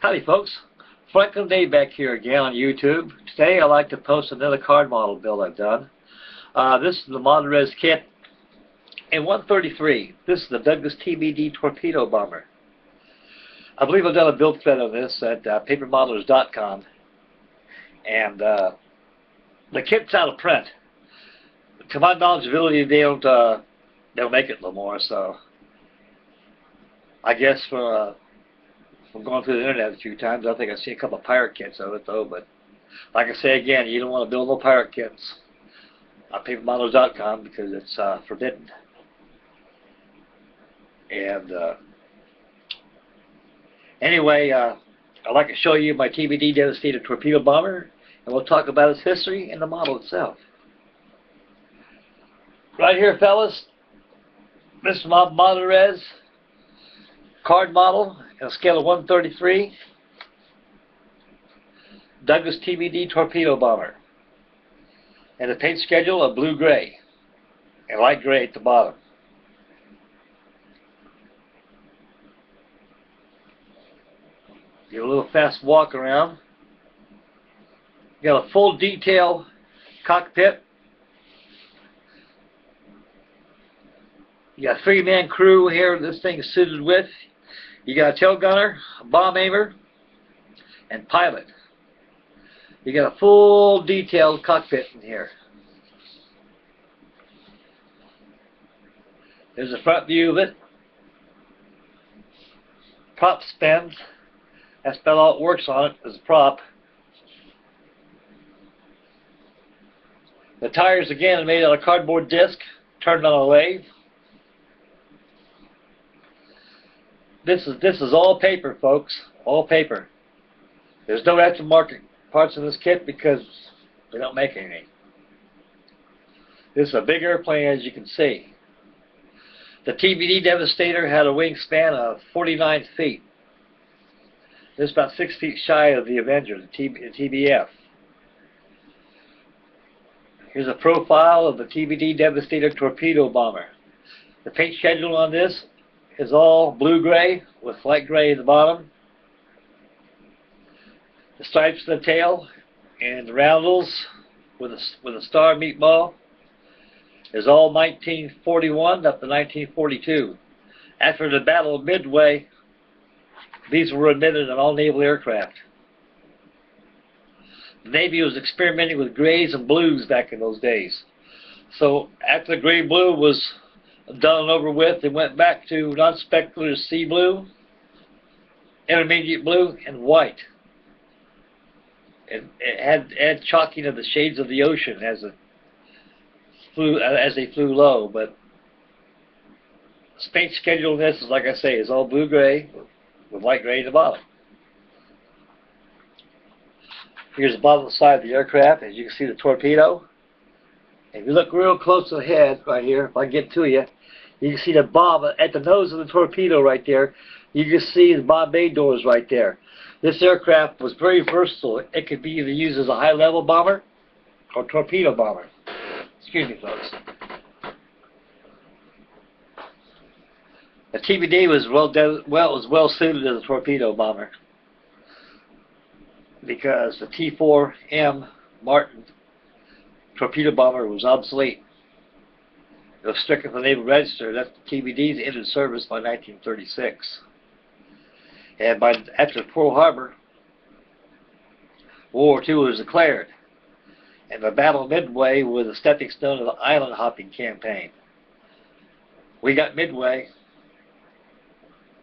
Howdy folks, Franklin Day back here again on YouTube. Today I'd like to post another card model build I've done. This is the Monterey kit in 133. This is the Douglas TBD Torpedo Bomber. I believe I've done a build thread on this at papermodelers.com, and the kit's out of print. To my knowledge, they'll make it no more, so I guess for I'm going through the internet a few times. I think I've seen a couple of pirate kits of it though, but like I say again, you don't want to build no pirate kits on papermodelers.com because it's forbidden. And anyway, I'd like to show you my TBD Devastator torpedo bomber, and we'll talk about its history and the model itself. Right here, fellas, this is my Monterey card model on a scale of 133, Douglas TBD Torpedo Bomber, and the paint schedule of blue-gray and light gray at the bottom. Give a little fast walk around. You got a full detail cockpit. You got a 3-man crew here this thing is suited with. You got a tail gunner, a bomb aimer, and pilot. You got a full detailed cockpit in here. There's a front view of it. Prop spins. That's about all it works on it as a prop. The tires again are made out of cardboard disc, turned on a lathe. This is all paper, folks. All paper. There's no aftermarket parts in this kit because they don't make anything. This is a big airplane, as you can see. The TBD Devastator had a wingspan of 49 feet. This is about 6 feet shy of the Avenger, the TBF. Here's a profile of the TBD Devastator Torpedo Bomber. The paint schedule on this is all blue-gray with light gray at the bottom. The stripes in the tail and the roundels with a star meatball is all 1941 up to 1942. After the Battle of Midway, these were admitted on all naval aircraft. The Navy was experimenting with grays and blues back in those days. So after the gray-blue was done and over with, they went back to non-specular sea blue, intermediate blue, and white. It had chalking of the shades of the ocean as they flew low, but the paint schedule in this is, like I say, is all blue-gray with light gray at the bottom. Here's the bottom side of the aircraft. As you can see, the torpedo. If you look real close to the head right here, if I get to you, you can see the bomb at the nose of the torpedo right there. You can see the bomb bay doors right there. This aircraft was very versatile. It could be either used as a high-level bomber or torpedo bomber. Excuse me, folks. The TBD was well suited as a torpedo bomber because the T4M Martin torpedo bomber was obsolete. It was stricken from the Naval Register. That TBDs entered service by 1936. And after Pearl Harbor, World War II was declared. And the Battle of Midway was a stepping stone of the island hopping campaign. We got Midway.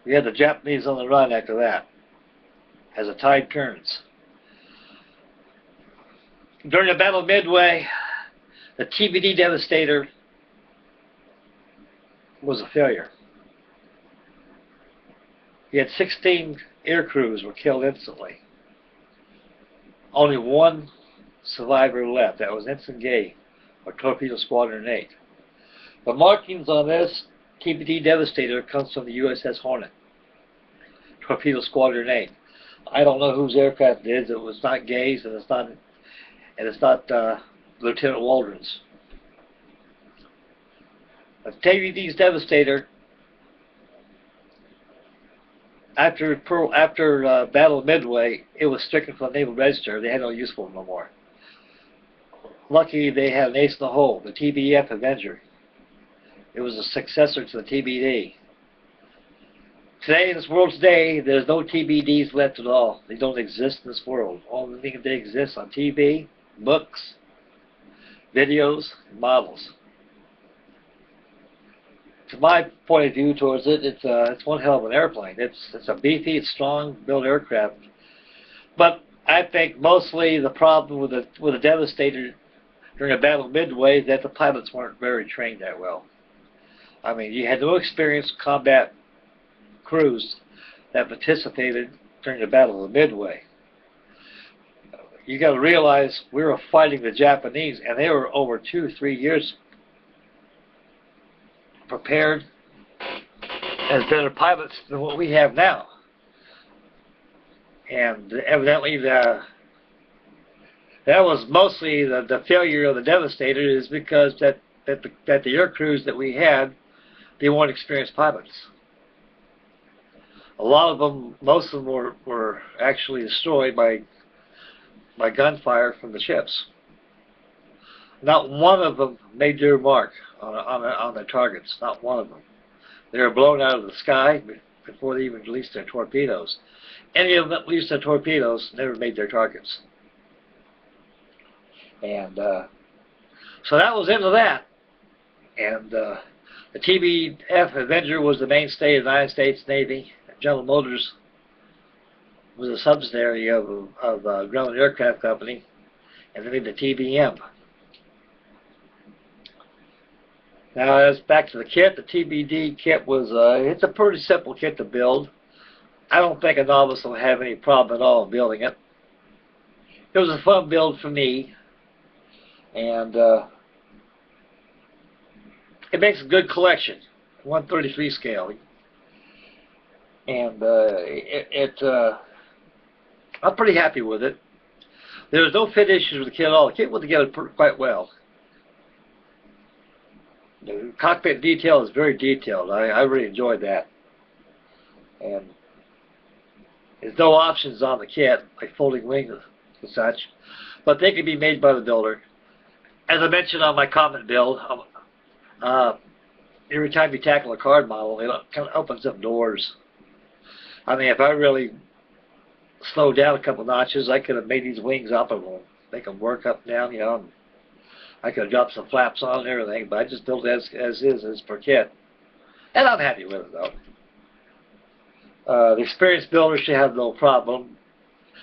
We had the Japanese on the run after that, as the tide turns. During the Battle of Midway, the TBD Devastator was a failure. He had 16 air crews were killed instantly. Only one survivor left. That was Ensign Gay, or Torpedo Squadron 8. The markings on this TBD Devastator comes from the USS Hornet, Torpedo Squadron 8. I don't know whose aircraft it is. It was not Gay's, and it's not Lieutenant Waldron's. The TBD's Devastator after Battle of Midway, it was stricken from the Naval Register. They had no use for it no more. Lucky they had an ace in the hole, the TBF Avenger. It was a successor to the TBD. Today, in this world today, there's no TBDs left at all. They don't exist in this world. Only thing that exists on TV, books, videos, and models. To my point of view towards it, it's one hell of an airplane. It's a beefy, strong built aircraft. But I think mostly the problem with the Devastator during the Battle of Midway is that the pilots weren't very trained that well. I mean, you had no experienced combat crews that participated during the Battle of Midway. You got to realize we were fighting the Japanese, and they were over 2-3 years prepared as better pilots than what we have now. And evidently that was mostly the failure of the Devastator, is because that the air crews that we had, they weren't experienced pilots. A lot of them, most of them were actually destroyed by gunfire from the ships. Not one of them made their mark on their targets. Not one of them. They were blown out of the sky before they even released their torpedoes. Any of them that released their torpedoes never made their targets. And so that was into that. And the TBF Avenger was the mainstay of the United States Navy. General Motors was a subsidiary of Grumman Aircraft Company, and then the TBM. Now, as back to the kit, the TBD kit was it's a pretty simple kit to build. I don't think a novice will have any problem at all in building it. It was a fun build for me, and it makes a good collection, 1/33 scale. And I'm pretty happy with it. There was no fit issues with the kit at all. The kit went together quite well. The cockpit detail is very detailed. I really enjoyed that. And there's no options on the kit, like folding wings and such, but they can be made by the builder. As I mentioned on my comment build, every time you tackle a card model, it kind of opens up doors. I mean, if I really slowed down a couple notches, I could have made these wings operable, make them work up and down, you know. And I could have dropped some flaps on and everything, but I just built it as per kit. And I'm happy with it, though. The experienced builder should have no problem.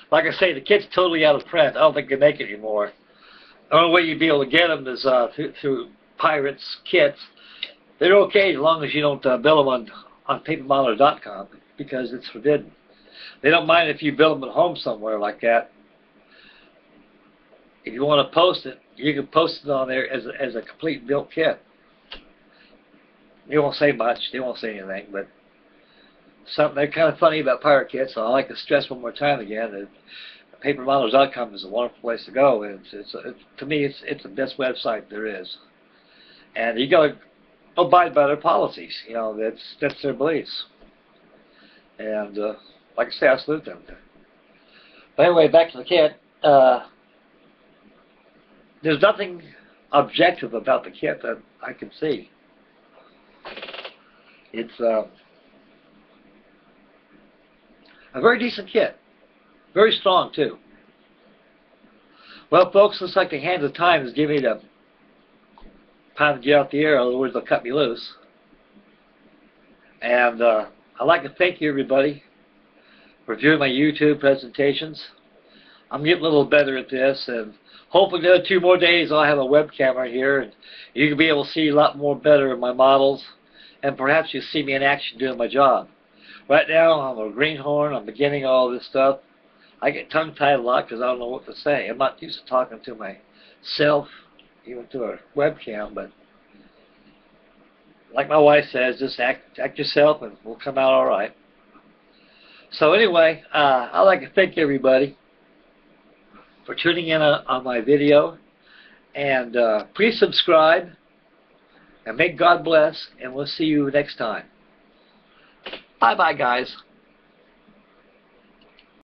Like I say, the kit's totally out of print. I don't think they make it anymore. The only way you'd be able to get them is through Pirates kits. They're okay as long as you don't build them on papermodeler.com, because it's forbidden. They don't mind if you build them at home somewhere like that. If you want to post it, you can post it on there as a complete built kit. They won't say much. They won't say anything, but something they're kind of funny about pirate kits. So I like to stress one more time again that papermodelers.com is a wonderful place to go. And to me, it's the best website there is. And you got to abide by their policies. You know, that's their beliefs. And like I say, I salute them. But anyway, back to the kit. There's nothing objective about the kit that I can see. It's a very decent kit. Very strong, too. Well, folks, looks like the hands of time is giving me the time to get out the air, in other words, they'll cut me loose. And I'd like to thank you, everybody, for viewing my YouTube presentations. I'm getting a little better at this, and hopefully in 2 more days I'll have a webcam right here, and you can be able to see a lot more better of my models, and perhaps you'll see me in action doing my job. Right now I'm a greenhorn, I'm beginning all this stuff. I get tongue-tied a lot because I don't know what to say. I'm not used to talking to myself, even to a webcam, but like my wife says, just act yourself and we'll come out all right. So anyway, I'd like to thank everybody for tuning in on my video, and please subscribe, and may God bless, and we'll see you next time. Bye-bye, guys.